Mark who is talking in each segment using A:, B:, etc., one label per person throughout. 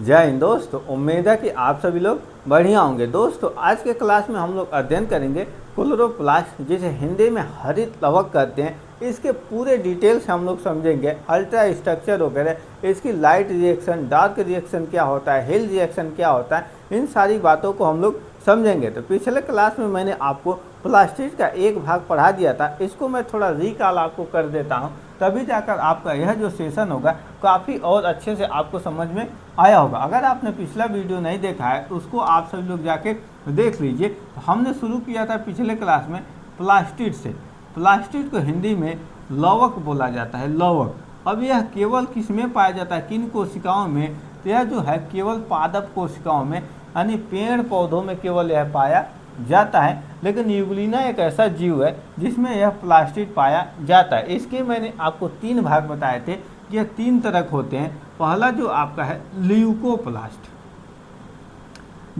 A: जय हिंद दोस्तों, उम्मीद है कि आप सभी लोग बढ़िया होंगे। दोस्तों आज के क्लास में हम लोग अध्ययन करेंगे क्लोरोप्लास्ट, जिसे हिंदी में हरित लवक कहते हैं। इसके पूरे डिटेल्स हम लोग समझेंगे, अल्ट्रा स्ट्रक्चर वगैरह, इसकी लाइट रिएक्शन, डार्क रिएक्शन क्या होता है, हिल रिएक्शन क्या होता है, इन सारी बातों को हम लोग समझेंगे। तो पिछले क्लास में मैंने आपको प्लास्टिक का एक भाग पढ़ा दिया था, इसको मैं थोड़ा रिकॉल आपको कर देता हूँ, तभी जाकर आपका यह जो सेशन होगा काफ़ी और अच्छे से आपको समझ में आया होगा। अगर आपने पिछला वीडियो नहीं देखा है तो उसको आप सभी लोग जाके देख लीजिए। तो हमने शुरू किया था पिछले क्लास में प्लास्टिड से। प्लास्टिड को हिंदी में लवक बोला जाता है, लवक। अब यह केवल किस में पाया जाता है, किन कोशिकाओं में? तो यह जो है केवल पादप कोशिकाओं में, यानी पेड़ पौधों में केवल यह पाया जाता है। लेकिन यूग्लिना एक ऐसा जीव है जिसमें यह प्लास्टिड पाया जाता है। इसके मैंने आपको 3 भाग बताए थे कि यह 3 तरह होते हैं। पहला जो आपका है ल्यूकोप्लास्ट,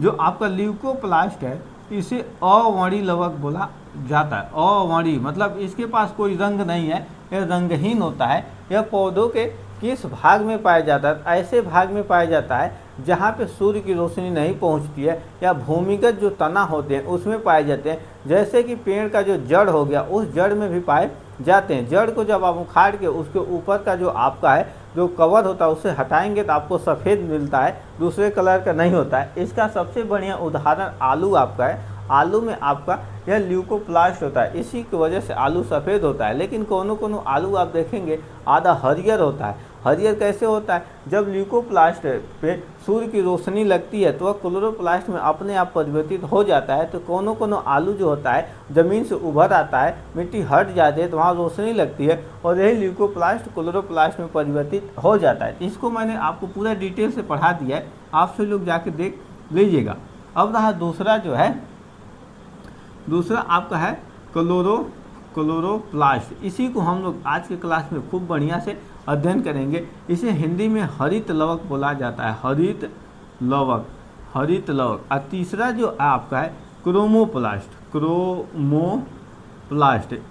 A: जो आपका ल्यूकोप्लास्ट है इसे अवर्णीय लवक बोला जाता है। अवर्णीय मतलब इसके पास कोई रंग नहीं है, यह रंगहीन होता है। यह पौधों के किस भाग में पाया जाता है? ऐसे भाग में पाया जाता है जहाँ पे सूर्य की रोशनी नहीं पहुँचती है, या भूमिगत जो तना होते हैं उसमें पाए जाते हैं। जैसे कि पेड़ का जो जड़ हो गया, उस जड़ में भी पाए जाते हैं। जड़ को जब आप उखाड़ के उसके ऊपर का जो आपका है जो कवर होता है उसे हटाएंगे तो आपको सफ़ेद मिलता है, दूसरे कलर का नहीं होता है। इसका सबसे बढ़िया उदाहरण आलू आपका है। आलू में आपका यह ल्यूकोप्लास्ट होता है, इसी की वजह से आलू सफ़ेद होता है। लेकिन कोनो आलू आप देखेंगे आधा हरियर होता है। हरियर कैसे होता है? जब ल्यूकोप्लास्ट पे सूर्य की रोशनी लगती है तो वह क्लोरोप्लास्ट में अपने आप परिवर्तित हो जाता है। तो कोनो आलू जो होता है ज़मीन से उभर आता है, मिट्टी हट जाती है तो वहाँ रोशनी लगती है, और यही ल्यूकोप्लास्ट क्लोरोप्लास्ट में परिवर्तित हो जाता है। इसको मैंने आपको पूरा डिटेल से पढ़ा दिया है, आप सभी लोग जाके देख लीजिएगा। अब रहा दूसरा जो है, दूसरा आपका है क्लोरोप्लास्ट। इसी को हम लोग आज के क्लास में खूब बढ़िया से अध्ययन करेंगे। इसे हिंदी में हरित लवक बोला जाता है, हरित लवक, हरित लवक। और तीसरा जो आपका है क्रोमोप्लास्ट, क्रोमोप्लास्ट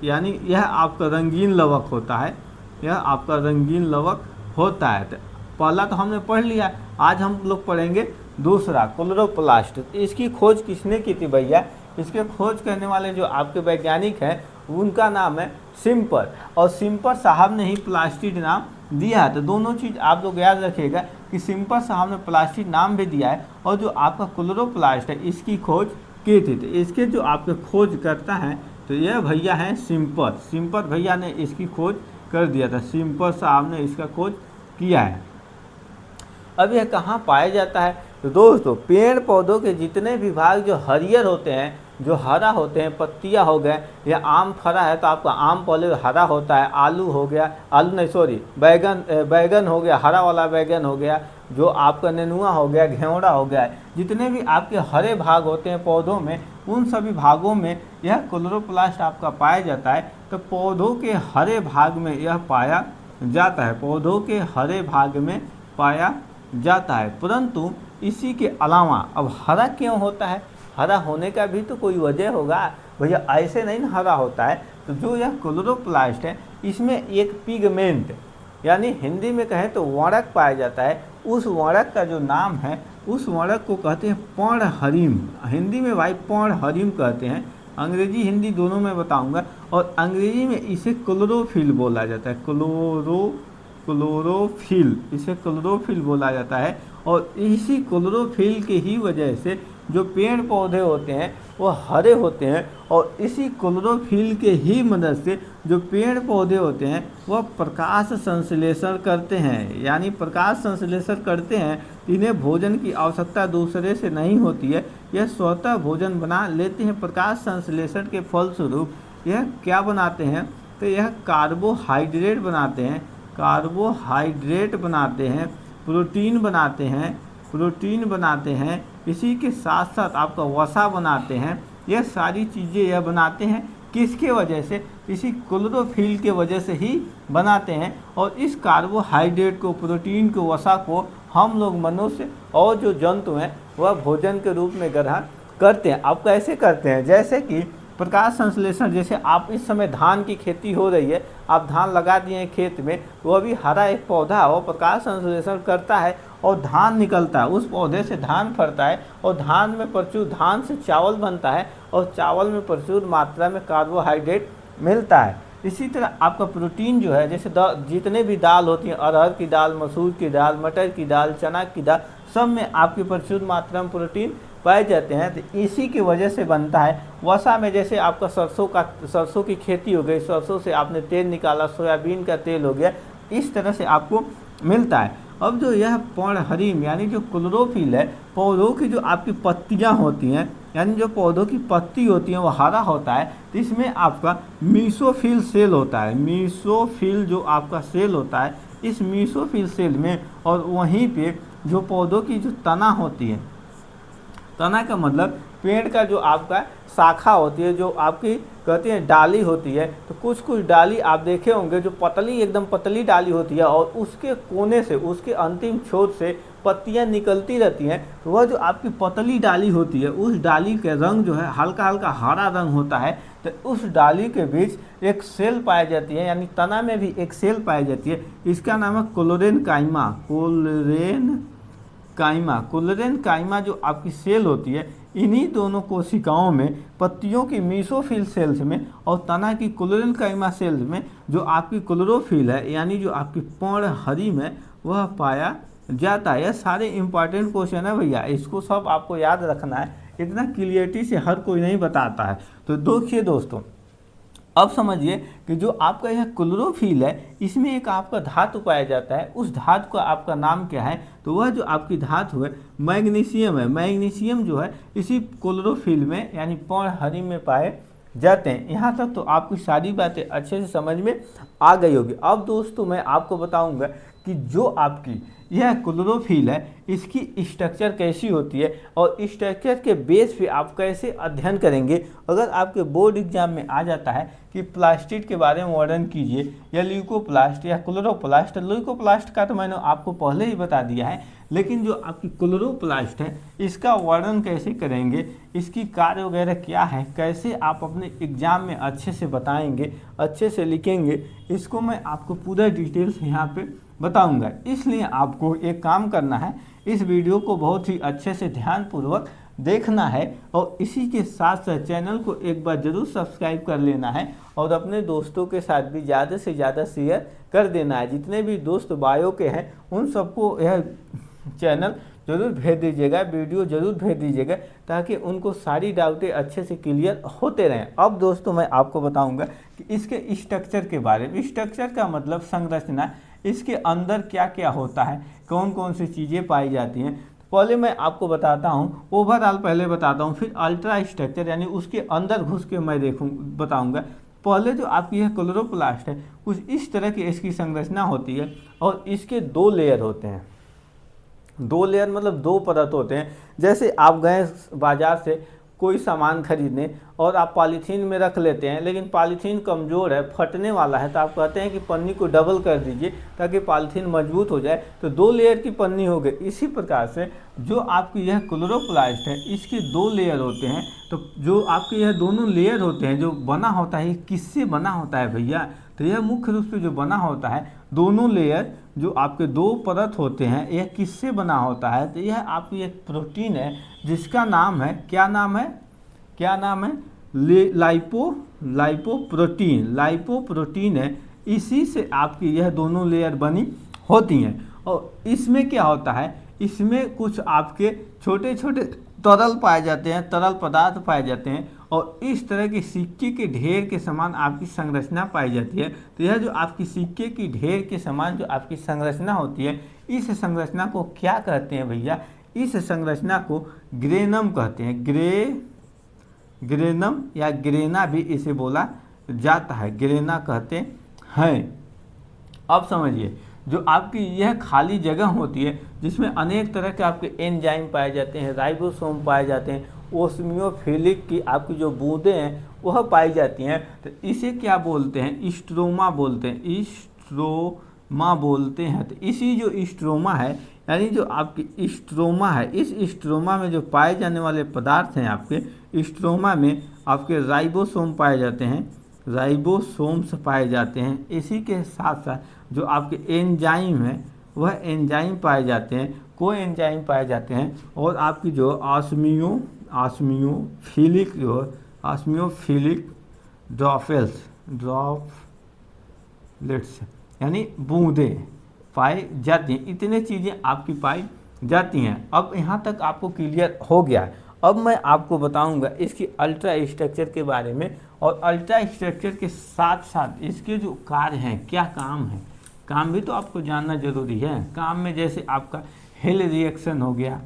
A: यानी यह आपका रंगीन लवक होता है, यह आपका रंगीन लवक होता है। तो पहला तो हमने पढ़ लिया, आज हम लोग पढ़ेंगे दूसरा क्लोरोप्लास्ट। इसकी खोज किसने की थी भैया? इसके खोज करने वाले जो आपके वैज्ञानिक हैं उनका नाम है सिम्पर, और सिम्पर साहब ने ही प्लास्टिड नाम दिया है। तो दोनों चीज़ आप लोग याद रखिएगा कि सिम्पर साहब ने प्लास्टिड नाम भी दिया है, और जो आपका क्लोरोप्लास्ट है इसकी खोज की थी। तो इसके जो आपके खोज करता है तो यह भैया हैं सिम्पर। सिम्पर भैया ने इसकी खोज कर दिया था, सिम्पर साहब ने इसका खोज किया है। अब यह कहाँ पाया जाता है? तो दोस्तों पेड़ पौधों के जितने भी भाग जो हरियर होते हैं, जो हरा होते हैं, पत्तियां हो गए, या आम फरा है तो आपका आम पहले हरा होता है, आलू हो गया, आलू नहीं सॉरी बैगन हो गया, हरा वाला बैगन हो गया, जो आपका नेनुआ हो गया, घेवड़ा हो गया, जितने भी आपके हरे भाग होते हैं पौधों में, उन सभी भागों में यह क्लोरोप्लास्ट आपका पाया जाता है। तो पौधों के हरे भाग में यह पाया जाता है, पौधों के हरे भाग में पाया जाता है। परंतु इसी के अलावा अब हरा क्यों होता है? हरा होने का भी तो कोई वजह होगा भैया, ऐसे नहीं ना हरा होता है। तो जो यह क्लोरोप्लास्ट है इसमें एक पिगमेंट, यानी हिंदी में कहें तो वर्णक पाया जाता है। उस वर्णक का जो नाम है, उस वर्णक को कहते हैं पर्णहरिम। हिंदी में भाई पर्णहरिम कहते हैं, अंग्रेजी हिंदी दोनों में बताऊंगा। और अंग्रेजी में इसे क्लोरोफिल बोला जाता है, क्लोरोफिल, इसे क्लोरोफिल बोला जाता है। और इसी क्लोरोफिल के ही वजह से जो पेड़ पौधे होते हैं वो हरे होते हैं, और इसी क्लोरोफिल के ही मदद से जो पेड़ पौधे होते हैं वह प्रकाश संश्लेषण करते हैं। यानी प्रकाश संश्लेषण करते हैं, इन्हें भोजन की आवश्यकता दूसरे से नहीं होती है, यह स्वतः भोजन बना लेते हैं। प्रकाश संश्लेषण के फलस्वरूप यह क्या बनाते हैं? तो यह कार्बोहाइड्रेट बनाते हैं, कार्बोहाइड्रेट बनाते हैं, प्रोटीन बनाते हैं, प्रोटीन बनाते हैं, इसी के साथ साथ आपका वसा बनाते हैं। यह सारी चीज़ें यह बनाते हैं किसके वजह से? इसी क्लोरोफिल के वजह से ही बनाते हैं। और इस कार्बोहाइड्रेट को, प्रोटीन को, वसा को हम लोग मनुष्य और जो जंतु हैं वह भोजन के रूप में ग्रहण करते हैं। आप कैसे करते हैं? जैसे कि प्रकाश संश्लेषण, जैसे आप इस समय धान की खेती हो रही है, आप धान लगा दिए हैं खेत में, वो अभी हरा एक पौधा वो प्रकाश संश्लेषण करता है और धान निकलता है, उस पौधे से धान फरता है और धान में प्रचुर, धान से चावल बनता है और चावल में प्रचुर मात्रा में कार्बोहाइड्रेट मिलता है। इसी तरह आपका प्रोटीन जो है, जैसे जितने भी दाल होती हैं, अरहर की दाल, मसूर की दाल, मटर की दाल, चना की दाल, सब में आपकी प्रचुर मात्रा में प्रोटीन पाए जाते हैं। तो इसी की वजह से बनता है। वसा में जैसे आपका सरसों की खेती हो गई, सरसों से आपने तेल निकाला, सोयाबीन का तेल हो गया, इस तरह से आपको मिलता है। अब जो यह पर्णहरिम यानी जो क्लोरोफिल है, पौधों की जो आपकी पत्तियां होती हैं, यानी जो पौधों की पत्ती होती हैं वो हरा होता है, तो इसमें आपका मीसोफिल सेल होता है। मीसोफिल जो आपका सेल होता है, इस मीसोफिल सेल में, और वहीं पे जो पौधों की जो तना होती है, तना का मतलब पेड़ का जो आपका शाखा होती है, जो आपकी कहते हैं डाली होती है, तो कुछ कुछ डाली आप देखे होंगे जो पतली, एकदम पतली डाली होती है और उसके कोने से, उसके अंतिम छोर से पत्तियां निकलती रहती हैं। तो वह जो आपकी पतली डाली होती है, उस डाली के रंग जो है हल्का हल्का हरा रंग होता है। तो उस डाली के बीच एक सेल पाई जाती है, यानी तना में भी एक सेल पाई जाती है, इसका नाम है क्लोरेनकाइमा। क्लोरेनकाइमा जो आपकी सेल होती है, इन्हीं दोनों कोशिकाओं में, पत्तियों की मीसोफिल सेल्स में और तना की क्लोरेनकाइमा सेल्स में, जो आपकी क्लोरोफिल है यानी जो आपकी पर्णहरिम है, वह पाया जाता है। यह सारे इंपॉर्टेंट क्वेश्चन है भैया, इसको सब आपको याद रखना है, इतना क्लियरिटी से हर कोई नहीं बताता है। तो देखिए दोस्तों, अब समझिए कि जो आपका यह क्लोरोफिल है, इसमें एक आपका धातु पाया जाता है। उस धातु का आपका नाम क्या है? तो वह जो आपकी धातु है मैग्नीशियम है। मैग्नीशियम जो है इसी क्लोरोफिल में यानी पर्णहरिम में पाए जाते हैं। यहाँ तक तो आपकी सारी बातें अच्छे से समझ में आ गई होगी। अब दोस्तों मैं आपको बताऊंगा कि जो आपकी यह क्लोरोफिल है, इसकी स्ट्रक्चर कैसी होती है और स्ट्रक्चर के बेस पे आप कैसे अध्ययन करेंगे। अगर आपके बोर्ड एग्जाम में आ जाता है कि प्लास्टिड के बारे में वर्णन कीजिए, या ल्यूकोप्लास्ट या क्लोरोप्लास्ट, ल्यूकोप्लास्ट का तो मैंने आपको पहले ही बता दिया है, लेकिन जो आपकी क्लोरोप्लास्ट है, इसका वर्णन कैसे करेंगे, इसकी कार्य वगैरह क्या है, कैसे आप अपने एग्जाम में अच्छे से बताएंगे, अच्छे से लिखेंगे, इसको मैं आपको पूरा डिटेल्स यहाँ पे बताऊंगा। इसलिए आपको एक काम करना है, इस वीडियो को बहुत ही अच्छे से ध्यानपूर्वक देखना है और इसी के साथ साथ चैनल को एक बार ज़रूर सब्सक्राइब कर लेना है और अपने दोस्तों के साथ भी ज़्यादा से ज़्यादा शेयर कर देना है। जितने भी दोस्त बायो के हैं उन सबको यह चैनल ज़रूर भेज दीजिएगा, वीडियो ज़रूर भेज दीजिएगा, ताकि उनको सारी डाउटें अच्छे से क्लियर होते रहें। अब दोस्तों मैं आपको बताऊंगा कि इसके स्ट्रक्चर के बारे में। स्ट्रक्चर का मतलब संरचना, इसके अंदर क्या क्या होता है, कौन कौन सी चीज़ें पाई जाती हैं। पहले मैं आपको बताता हूँ, ओवरऑल पहले बताता हूँ, फिर अल्ट्रा स्ट्रक्चर यानी उसके अंदर घुस के मैं बताऊँगा। पहले जो आपकी यह क्लोरोप्लास्ट है, कुछ इस तरह की इसकी संरचना होती है और इसके 2 लेयर होते हैं। 2 लेयर मतलब 2 परत होते हैं। जैसे आप गए बाजार से कोई सामान खरीदने और आप पॉलीथीन में रख लेते हैं, लेकिन पॉलीथीन कमज़ोर है, फटने वाला है, तो आप कहते हैं कि पन्नी को डबल कर दीजिए ताकि पॉलीथीन मजबूत हो जाए, तो 2 लेयर की पन्नी हो गई। इसी प्रकार से जो आपकी यह क्लोरोप्लास्ट है, इसके 2 लेयर होते हैं। तो जो आपके यह दोनों लेयर होते हैं, जो बना होता है, किससे बना होता है भैया? तो यह मुख्य रूप से जो बना होता है, दोनों लेयर जो आपके 2 परत होते हैं, यह किससे बना होता है? तो यह आपकी एक प्रोटीन है जिसका नाम है, क्या नाम है? लाइपोप्रोटीन है। इसी से आपकी यह दोनों लेयर बनी होती हैं। और इसमें क्या होता है, इसमें कुछ आपके छोटे छोटे तरल पाए जाते हैं, तरल पदार्थ पाए जाते हैं और इस तरह के सिक्के के ढेर के समान आपकी संरचना पाई जाती है। तो यह जो आपकी सिक्के की ढेर के समान जो आपकी संरचना होती है, इस संरचना को क्या कहते हैं भैया? इस संरचना को ग्रेनम कहते हैं। ग्रेनम या ग्रेना भी इसे बोला जाता है, ग्रेना कहते हैं। अब समझिए, जो आपकी यह खाली जगह होती है जिसमें अनेक तरह के आपके एंजाइम पाए जाते हैं, राइबोसोम पाए जाते हैं, ओस्मियोफिलिक की आपकी जो बूंदें हैं वह पाई जाती हैं, तो इसे क्या बोलते हैं? स्ट्रोमा बोलते हैं। स्ट्रोमा बोलते हैं। तो इसी जो स्ट्रोमा है, यानी जो आपकी स्ट्रोमा है, इस स्ट्रोमा में जो पाए जाने वाले पदार्थ हैं, आपके स्ट्रोमा में आपके राइबोसोम पाए जाते हैं, राइबोसोम्स पाए जाते हैं। इसी के साथ साथ जो आपके एंजाइम है, वह एंजाइम पाए जाते हैं। कोएंजाइम पाए जाते हैं और आपकी जो ऑस्मियोफिलिक ड्रॉपलेट्स यानी बूंदें पाई जाती हैं। इतने चीज़ें आपकी पाई जाती हैं। अब यहाँ तक आपको क्लियर हो गया। अब मैं आपको बताऊंगा इसकी अल्ट्रा स्ट्रक्चर के बारे में, और अल्ट्रा स्ट्रक्चर के साथ साथ इसके जो कार्य हैं, क्या काम है, काम भी तो आपको जानना जरूरी है। काम में जैसे आपका हिल रिएक्शन हो गया,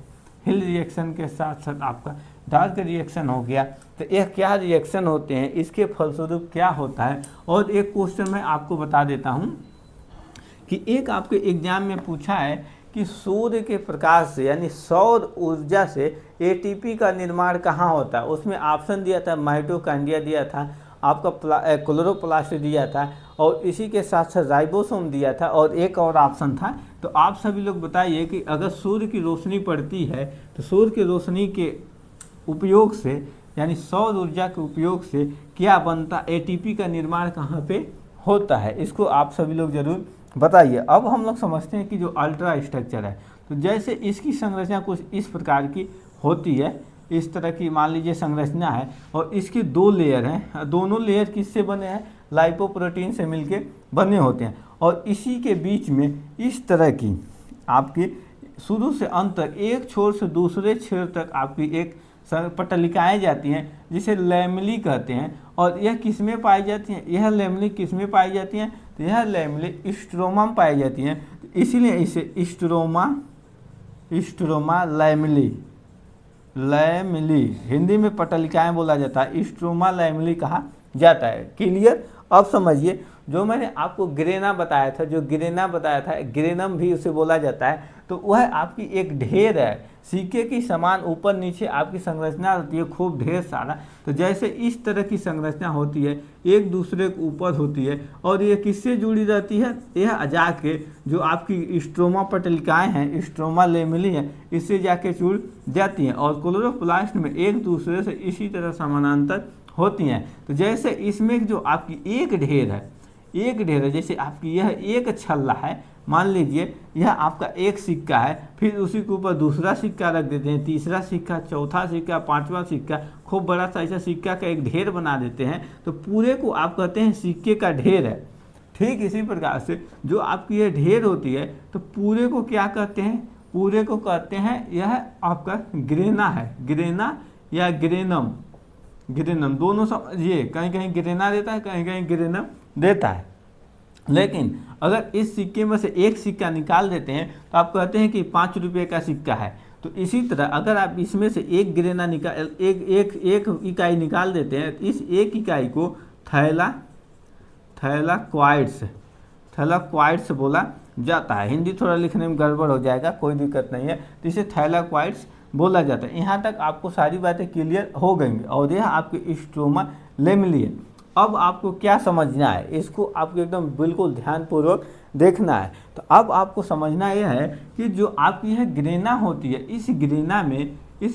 A: हिल रिएक्शन के साथ साथ आपका डार्क रिएक्शन हो गया। तो यह क्या रिएक्शन होते हैं, इसके फलस्वरूप क्या होता है। और एक क्वेश्चन मैं आपको बता देता हूँ कि एक आपके एग्जाम में पूछा है कि सूर्य के प्रकाश से यानी सौर ऊर्जा से एटीपी का निर्माण कहाँ होता है। उसमें ऑप्शन दिया था माइटोकॉन्ड्रिया दिया था, आपका क्लोरोप्लास्ट दिया था, और इसी के साथ साथ राइबोसोम दिया था, और एक और ऑप्शन था। तो आप सभी लोग बताइए कि अगर सूर्य की रोशनी पड़ती है तो सूर्य की रोशनी के उपयोग से यानी सौर ऊर्जा के उपयोग से क्या बनता, एटीपी का निर्माण कहाँ पे होता है, इसको आप सभी लोग जरूर बताइए। अब हम लोग समझते हैं कि जो अल्ट्रा स्ट्रक्चर है, तो जैसे इसकी संरचना कुछ इस प्रकार की होती है, इस तरह की मान लीजिए संरचना है, और इसके दो लेयर हैं। दोनों लेयर किससे बने हैं, लाइपोप्रोटीन से मिलके बने होते हैं। और इसी के बीच में इस तरह की आपकी शुरू से अंत तक एक छोर से दूसरे छोर तक आपकी एक पटलिकाएँ जाती हैं, जिसे लैमेली कहते हैं। और यह किस में पाई जाती हैं, यह लैमेली किस में पाई जाती हैं, तो यह लैमेली स्ट्रोमा में पाई जाती हैं। तो इसीलिए इसे स्ट्रोमा लैमेली हिंदी में पटलिकाएँ बोला जाता है, स्ट्रोमा लैमेली कहा जाता है। क्लियर। अब समझिए, जो मैंने आपको ग्रेना बताया था, ग्रेनम भी उसे बोला जाता है। तो वह आपकी एक ढेर है, सिक्के की समान ऊपर नीचे आपकी संरचना होती है, खूब ढेर सारा। तो जैसे इस तरह की संरचना होती है, एक दूसरे के ऊपर होती है, और ये किससे जुड़ी रहती है, यह जाके जो आपकी स्ट्रोमा पटलिकाएँ हैं, स्ट्रोमा लैमेली है, इससे जाके जुड़ जाती हैं, और क्लोरोप्लास्ट में एक दूसरे से इसी तरह समानांतर होती हैं। तो जैसे इसमें जो आपकी एक ढेर है, जैसे आपकी यह एक छल्ला है, मान लीजिए यह आपका एक सिक्का है, फिर उसी के ऊपर दूसरा सिक्का रख देते हैं, तीसरा सिक्का, चौथा सिक्का, पांचवा सिक्का, खूब बड़ा सा ऐसा सिक्का का एक ढेर बना देते हैं। तो पूरे को आप कहते हैं सिक्के का ढेर है। ठीक इसी प्रकार से जो आपकी यह ढेर होती है, तो पूरे को क्या कहते हैं, पूरे को कहते हैं यह आपका ग्रेना है, ग्रेना या ग्रेनम, दोनों समझिए, कहीं कहीं ग्रेना देता है, कहीं कहीं ग्रेनम देता है। लेकिन अगर इस सिक्के में से एक सिक्का निकाल देते हैं तो आप कहते हैं कि 5 रुपये का सिक्का है। तो इसी तरह अगर आप इसमें से एक ग्रेना निकाल एक इकाई निकाल देते हैं, तो इस एक इकाई को थैलाक्वाइड्स बोला जाता है। हिंदी थोड़ा लिखने में गड़बड़ हो जाएगा, कोई दिक्कत नहीं है। तो इसे थैलाक्वाइड्स बोला जाता है। यहाँ तक आपको सारी बातें क्लियर हो गई, और यह आपके स्ट्रोमा लैमेली है। अब आपको क्या समझना है, इसको आपको एकदम बिल्कुल ध्यानपूर्वक देखना है। तो अब आपको समझना यह है कि जो आपकी यह ग्रेना होती है, इस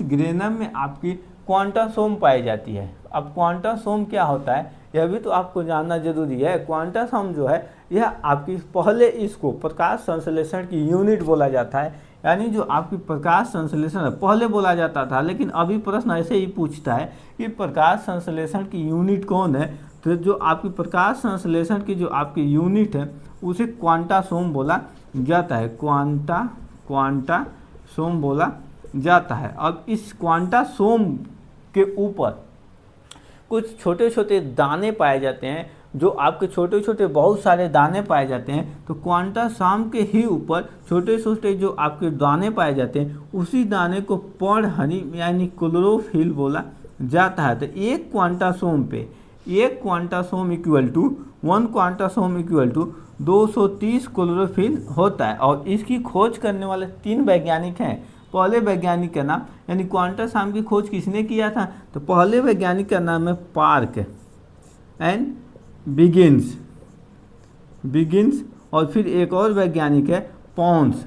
A: ग्रेनम में आपकी क्वांटासोम पाई जाती है। अब क्वांटासोम क्या होता है, यह भी तो आपको जानना जरूरी है। क्वांटासोम जो है, यह आपकी पहले इसको प्रकाश संश्लेषण की यूनिट बोला जाता है। यानी जो आपकी प्रकाश संश्लेषण है, पहले बोला जाता था, लेकिन अभी प्रश्न ऐसे ही पूछता है कि प्रकाश संश्लेषण की यूनिट कौन है। तो जो आपकी प्रकाश संश्लेषण की जो आपकी यूनिट है, उसे क्वांटासोम बोला जाता है, क्वांटासोम बोला जाता है। अब इस क्वांटासोम के ऊपर कुछ छोटे छोटे दाने पाए जाते हैं, जो आपके छोटे छोटे बहुत सारे दाने पाए जाते हैं। तो क्वांटासोम के ही ऊपर छोटे छोटे जो आपके दाने पाए जाते हैं, उसी दाने को पर्णहनी यानी क्लोरोफिल बोला जाता है। तो एक quantasome equal to 1 quantasome equal to 230 chlorophyll होता है। और इसकी खोज करने वाले 3 वैज्ञानिक हैं। पहले वैज्ञानिक का नाम, यानी क्वांटासोम की खोज किसने किया था, तो पहले वैज्ञानिक का नाम है पार्क एंड बिगिंस, और फिर एक और वैज्ञानिक है पॉन्स।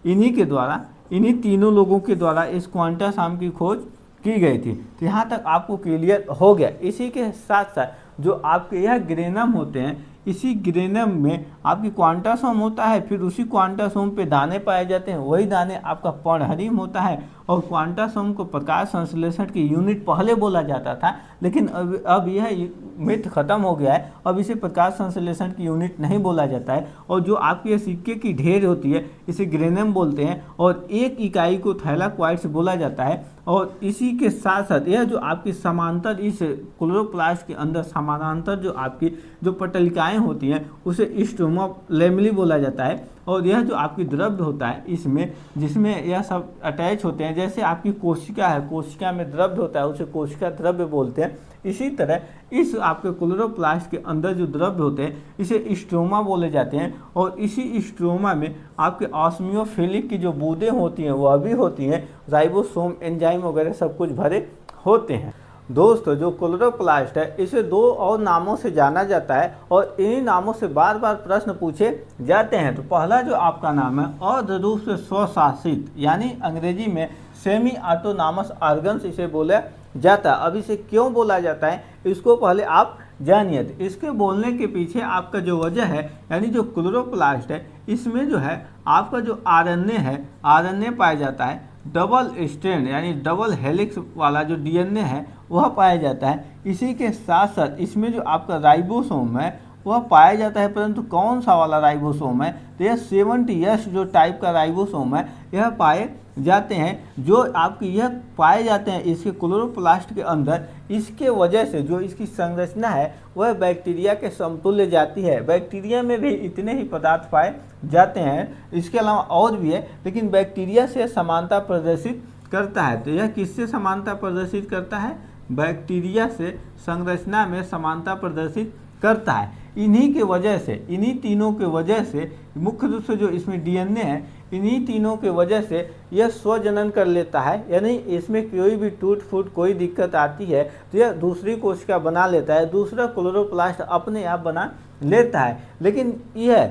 A: इन्हीं तीनों लोगों के द्वारा इस क्वांटासोम की खोज की गई थी। तो यहाँ तक आपको क्लियर हो गया। इसी के साथ साथ जो आपके यह ग्रेनम होते हैं, इसी ग्रेनम में आपकी क्वांटासोम होता है, फिर उसी क्वांटासोम पे दाने पाए जाते हैं, वही दाने आपका पर्णहरिम होता है। और क्वांटासोम को प्रकाश संश्लेषण की यूनिट पहले बोला जाता था, लेकिन अब यह मिथ खत्म हो गया है, अब इसे प्रकाश संश्लेषण की यूनिट नहीं बोला जाता है। और जो आपकी ये सिक्के की ढेर होती है इसे ग्रेनम बोलते हैं, और एक इकाई को थैलाक्वाइड्स बोला जाता है। और इसी के साथ साथ यह जो आपकी समांतर इस क्लोरोप्लास्ट के अंदर समानांतर जो आपकी जो पटलिकाएं होती हैं उसे स्ट्रोमा लेमली बोला जाता है। और यह जो आपकी द्रव्य होता है इसमें, जिसमें यह सब अटैच होते हैं, जैसे आपकी कोशिका है, कोशिका में द्रव्य होता है उसे कोशिका द्रव्य बोलते हैं। इसी तरह इस आपके क्लोरोप्लास्ट के अंदर जो द्रव्य होते हैं इसे स्ट्रोमा बोले जाते हैं। और इसी स्ट्रोमा में आपके ऑस्मियोफिलिक की जो बूंदें होती हैं वह भी होती हैं, राइबोसोम एंजाइम वगैरह सब कुछ भरे होते हैं। दोस्तों, जो क्लोरोप्लास्ट है इसे दो और नामों से जाना जाता है, और इन्हीं नामों से बार बार प्रश्न पूछे जाते हैं। तो पहला जो आपका नाम है अर्ध रूप से स्वशासित, यानी अंग्रेजी में सेमी ऑटोनॉमस ऑर्गन्स इसे बोला जाता है। अब इसे क्यों बोला जाता है इसको पहले आप जानिए। तो इसके बोलने के पीछे आपका जो वजह है, यानी जो क्लोरोप्लास्ट है इसमें जो है आपका जो आरएनए है, आरएनए पाया जाता है, डबल स्ट्रैंड यानी डबल हेलिक्स वाला जो डीएनए है वह पाया जाता है। इसी के साथ साथ इसमें जो आपका राइबोसोम है वह पाया जाता है, परंतु कौन सा वाला राइबोसोम है, तो यह 70S जो टाइप का राइबोसोम है यह पाए जाते हैं, जो आपकी यह पाए जाते हैं इसके क्लोरोप्लास्ट के अंदर। इसके वजह से जो इसकी संरचना है वह बैक्टीरिया के समतुल्य जाती है। बैक्टीरिया में भी इतने ही पदार्थ पाए जाते हैं, इसके अलावा और भी है, लेकिन बैक्टीरिया से समानता प्रदर्शित करता है। तो यह किससे समानता प्रदर्शित करता है, बैक्टीरिया से संरचना में समानता प्रदर्शित करता है। इन्हीं के वजह से, इन्हीं तीनों के वजह से, मुख्य रूप से जो इसमें डीएनए है इन्हीं तीनों के वजह से यह स्वजनन कर लेता है, यानी इसमें कोई भी टूट फूट कोई दिक्कत आती है तो यह दूसरी कोशिका बना लेता है, दूसरा क्लोरोप्लास्ट अपने आप बना लेता है। लेकिन यह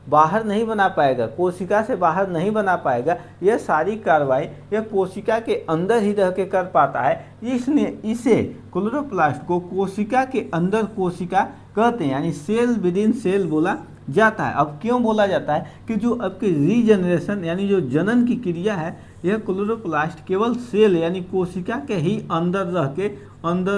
A: बाहर नहीं बना पाएगा, कोशिका से बाहर नहीं बना पाएगा, यह सारी कार्रवाई यह कोशिका के अंदर ही रह के कर पाता है। इसलिए इसे क्लोरोप्लास्ट को कोशिका के अंदर कोशिका कहते हैं, यानी सेल विद इन सेल बोला जाता है। अब क्यों बोला जाता है कि जो आपके रीजनरेशन यानी जो जनन की क्रिया है यह क्लोरोप्लास्ट केवल सेल यानी कोशिका के ही अंदर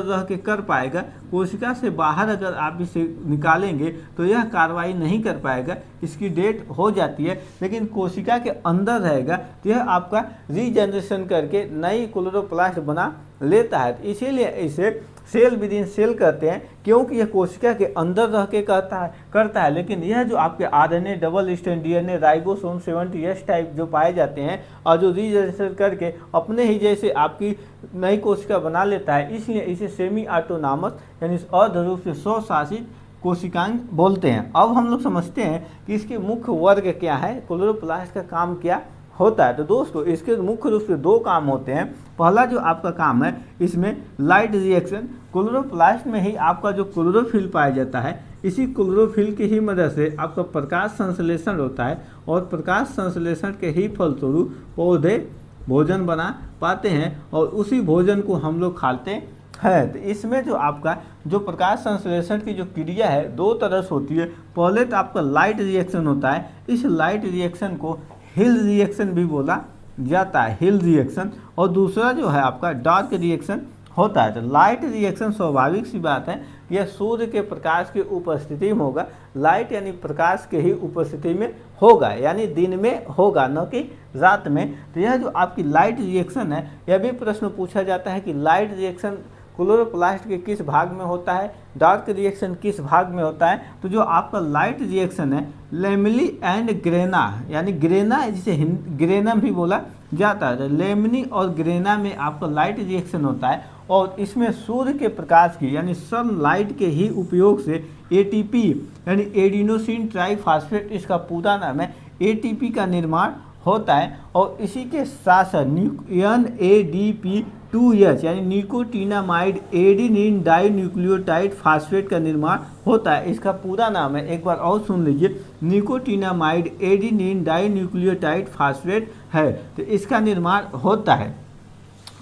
A: रह के कर पाएगा। कोशिका से बाहर अगर आप इसे निकालेंगे तो यह कार्रवाई नहीं कर पाएगा, इसकी डेथ हो जाती है। लेकिन कोशिका के अंदर रहेगा तो यह आपका रीजनरेशन करके नई क्लोरोप्लास्ट बना लेता है। इसीलिए इसे सेल विद इन सेल कहते हैं, क्योंकि यह कोशिका के अंदर रह के करता है। लेकिन यह जो आपके RNA, double strand DNA, ribosome 70S type जो पाए जाते हैं और जो रीजनरेशन करके अपने ही जैसे आपकी नई कोशिका बना लेता है, इसलिए इसे सेमी ऑटोनॉमस यानी अर्ध रूप से स्वशासित कोशिकांग बोलते हैं। अब हम लोग समझते हैं कि इसके मुख्य वर्ग क्या है, क्लोरोप्लास्ट का काम क्या होता है। तो दोस्तों, इसके मुख्य रूप से दो काम होते हैं। पहला जो आपका काम है इसमें लाइट रिएक्शन, क्लोरोप्लास्ट में ही आपका जो क्लोरोफिल पाया जाता है, इसी क्लोरोफिल की ही मदद से आपका प्रकाश संश्लेषण होता है, और प्रकाश संश्लेषण के ही फलस्वरूप पौधे भोजन बना पाते हैं और उसी भोजन को हम लोग खाते हैं। तो इसमें जो आपका जो प्रकाश संश्लेषण की जो क्रिया है दो तरह से होती है। पहले तो आपका लाइट रिएक्शन होता है, इस लाइट रिएक्शन को हिल रिएक्शन भी बोला जाता है, हिल रिएक्शन। और दूसरा जो है आपका डार्क रिएक्शन होता है। तो लाइट रिएक्शन स्वाभाविक सी बात है, यह सूर्य के प्रकाश की उपस्थिति में होगा। लाइट यानी प्रकाश के ही उपस्थिति में होगा, यानी दिन में होगा, न कि रात में। तो यह जो आपकी लाइट रिएक्शन है, यह भी प्रश्न पूछा जाता है कि लाइट रिएक्शन क्लोरोप्लास्ट के किस भाग में होता है, डार्क रिएक्शन किस भाग में होता है। तो जो आपका लाइट रिएक्शन है लेमिनी एंड ग्रेना, यानी ग्रेना जिसे ग्रेनम भी बोला जाता है, लेमिनी और ग्रेना में आपका लाइट रिएक्शन होता है। और इसमें सूर्य के प्रकाश की यानी सनलाइट के ही उपयोग से एटीपी यानी एडिनोसिन ट्राइफॉस्फेट, इसका पूरा नाम है, एटीपी का निर्माण होता है। और इसी के साथ साथ NADP2H यानी nicotinamide adenine dinucleotide phosphate का निर्माण होता है। इसका पूरा नाम है, एक बार और सुन लीजिए, nicotinamide adenine dinucleotide phosphate है। तो इसका निर्माण होता है।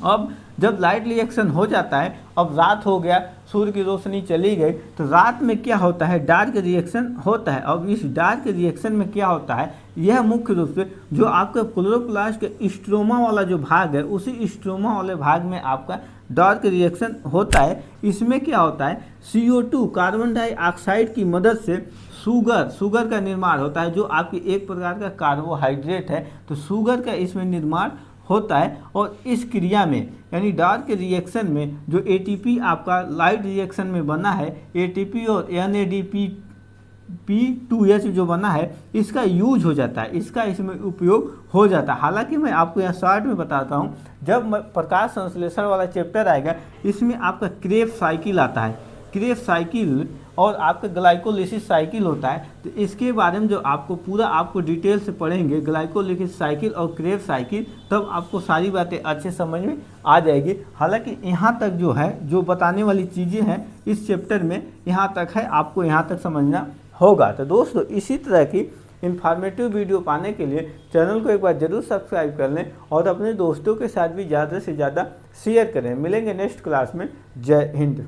A: अब जब लाइट रिएक्शन हो जाता है अब रात हो गया, सूर्य की रोशनी चली गई, तो रात में क्या होता है, डार्क रिएक्शन होता है। अब इस डार्क रिएक्शन में क्या होता है, यह मुख्य रूप से जो आपका क्लोरोप्लास्ट के स्ट्रोमा वाला जो भाग है, उसी स्ट्रोमा वाले भाग में आपका डार्क रिएक्शन होता है। इसमें क्या होता है, CO2 कार्बन डाइऑक्साइड की मदद से शुगर का निर्माण होता है, जो आपकी एक प्रकार का कार्बोहाइड्रेट है। तो शुगर का इसमें निर्माण होता है, और इस क्रिया में यानी डार्क रिएक्शन में जो ATP आपका लाइट रिएक्शन में बना है, ATP और NADP2H जो बना है, इसका यूज हो जाता है, इसका इसमें उपयोग हो जाता है। हालांकि मैं आपको यहाँ शॉर्ट में बताता हूँ, जब प्रकाश संश्लेषण वाला चैप्टर आएगा, इसमें आपका क्रेब्स साइकिल आता है, क्रेब्स साइकिल और आपका ग्लाइकोलिसिस साइकिल होता है। तो इसके बारे में जो आपको पूरा आपको डिटेल से पढ़ेंगे, ग्लाइकोलिसिस साइकिल और क्रेब्स साइकिल, तब आपको सारी बातें अच्छे समझ में आ जाएगी। हालांकि यहाँ तक जो है, जो बताने वाली चीज़ें हैं इस चैप्टर में, यहाँ तक है, आपको यहाँ तक समझना होगा। तो दोस्तों, इसी तरह की इन्फॉर्मेटिव वीडियो पाने के लिए चैनल को एक बार जरूर सब्सक्राइब कर लें और अपने दोस्तों के साथ भी ज़्यादा से ज़्यादा शेयर करें। मिलेंगे नेक्स्ट क्लास में। जय हिंद।